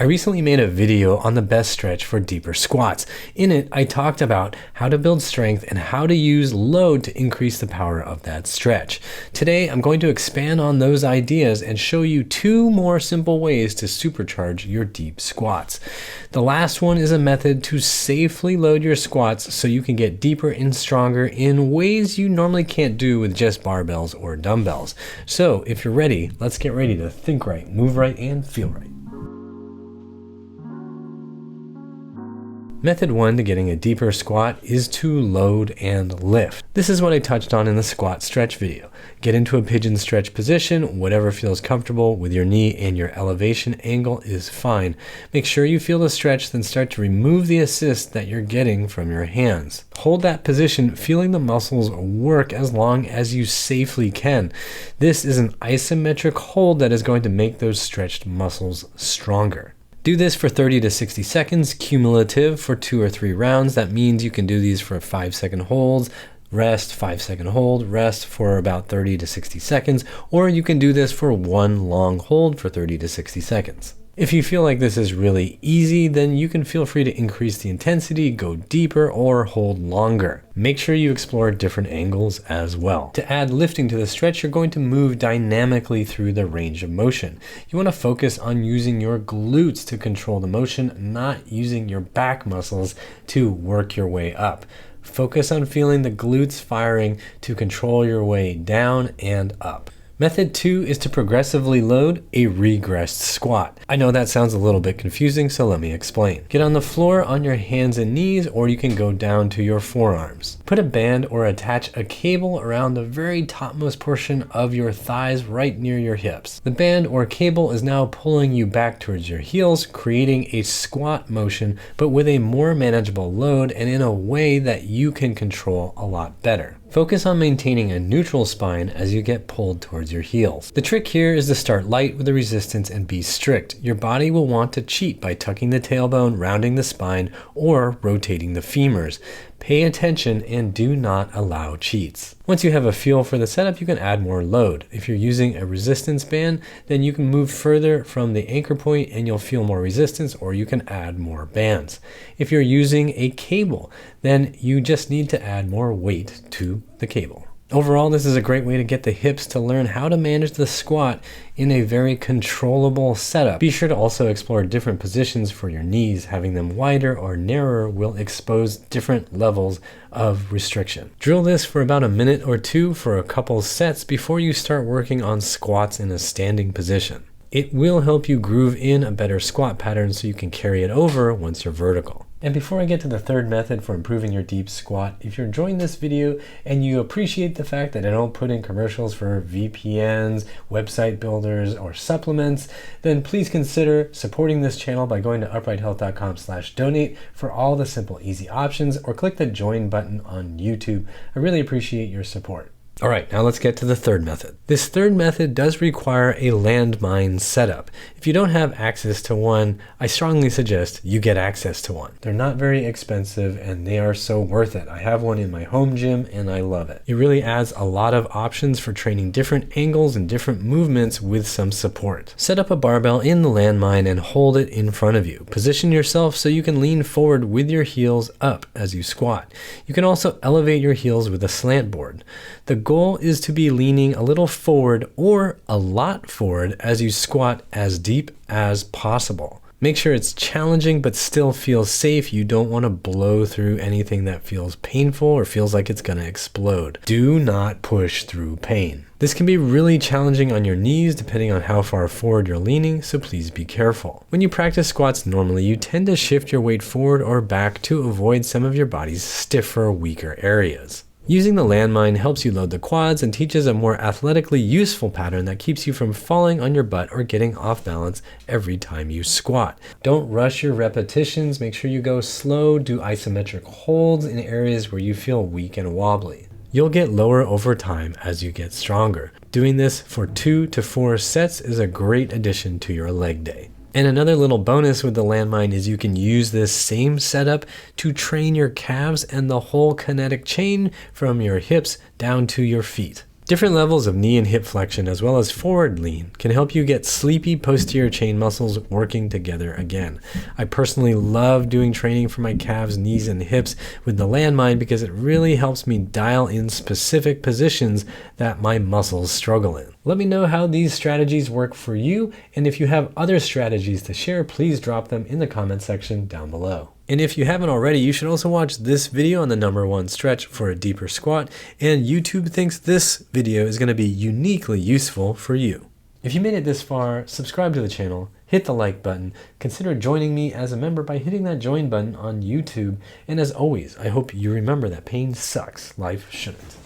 I recently made a video on the best stretch for deeper squats. In it, I talked about how to build strength and how to use load to increase the power of that stretch. Today, I'm going to expand on those ideas and show you 2 more simple ways to supercharge your deep squats. The last one is a method to safely load your squats so you can get deeper and stronger in ways you normally can't do with just barbells or dumbbells. So if you're ready, let's get ready to think right, move right, and feel right. Method 1 to getting a deeper squat is to load and lift. This is what I touched on in the squat stretch video. Get into a pigeon stretch position, whatever feels comfortable with your knee and your elevation angle is fine. Make sure you feel the stretch, then start to remove the assist that you're getting from your hands. Hold that position, feeling the muscles work as long as you safely can. This is an isometric hold that is going to make those stretched muscles stronger. Do this for 30 to 60 seconds, cumulative for 2 or 3 rounds. That means you can do these for 5-second holds, rest, 5-second hold, rest for about 30 to 60 seconds, or you can do this for 1 long hold for 30 to 60 seconds. If you feel like this is really easy, then you can feel free to increase the intensity, go deeper, or hold longer. Make sure you explore different angles as well. To add lifting to the stretch, you're going to move dynamically through the range of motion. You want to focus on using your glutes to control the motion, not using your back muscles to work your way up. Focus on feeling the glutes firing to control your way down and up. Method 2 is to progressively load a regressed squat. I know that sounds a little bit confusing, so let me explain. Get on the floor on your hands and knees, or you can go down to your forearms. Put a band or attach a cable around the very topmost portion of your thighs right near your hips. The band or cable is now pulling you back towards your heels, creating a squat motion, but with a more manageable load and in a way that you can control a lot better. Focus on maintaining a neutral spine as you get pulled towards your heels. The trick here is to start light with the resistance and be strict. Your body will want to cheat by tucking the tailbone, rounding the spine, or rotating the femurs. Pay attention and do not allow cheats. Once you have a feel for the setup, you can add more load. If you're using a resistance band, then you can move further from the anchor point and you'll feel more resistance, or you can add more bands. If you're using a cable, then you just need to add more weight to the cable. Overall, this is a great way to get the hips to learn how to manage the squat in a very controllable setup. Be sure to also explore different positions for your knees. Having them wider or narrower will expose different levels of restriction. Drill this for about a minute or 2 for a couple sets before you start working on squats in a standing position. It will help you groove in a better squat pattern so you can carry it over once you're vertical. And before I get to the third method for improving your deep squat, if you're enjoying this video and you appreciate the fact that I don't put in commercials for VPNs, website builders, or supplements, then please consider supporting this channel by going to uprighthealth.com/donate for all the simple, easy options, or click the join button on YouTube. I really appreciate your support. All right, now let's get to the third method. This third method does require a landmine setup. If you don't have access to one, I strongly suggest you get access to one. They're not very expensive and they are so worth it. I have one in my home gym and I love it. It really adds a lot of options for training different angles and different movements with some support. Set up a barbell in the landmine and hold it in front of you. Position yourself so you can lean forward with your heels up as you squat. You can also elevate your heels with a slant board. The goal is to be leaning a little forward or a lot forward as you squat as deep as possible. Make sure it's challenging but still feels safe. You don't want to blow through anything that feels painful or feels like it's going to explode. Do not push through pain. This can be really challenging on your knees depending on how far forward you're leaning, so please be careful. When you practice squats normally, you tend to shift your weight forward or back to avoid some of your body's stiffer, weaker areas. Using the landmine helps you load the quads and teaches a more athletically useful pattern that keeps you from falling on your butt or getting off balance every time you squat. Don't rush your repetitions. Make sure you go slow. Do isometric holds in areas where you feel weak and wobbly. You'll get lower over time as you get stronger. Doing this for 2 to 4 sets is a great addition to your leg day. And another little bonus with the landmine is you can use this same setup to train your calves and the whole kinetic chain from your hips down to your feet. Different levels of knee and hip flexion as well as forward lean can help you get sleepy posterior chain muscles working together again. I personally love doing training for my calves, knees, and hips with the landmine because it really helps me dial in specific positions that my muscles struggle in. Let me know how these strategies work for you, and if you have other strategies to share, please drop them in the comment section down below. And if you haven't already, you should also watch this video on the #1 stretch for a deeper squat, and YouTube thinks this video is going to be uniquely useful for you. If you made it this far, subscribe to the channel, hit the like button, consider joining me as a member by hitting that join button on YouTube, and as always, I hope you remember that pain sucks, life shouldn't.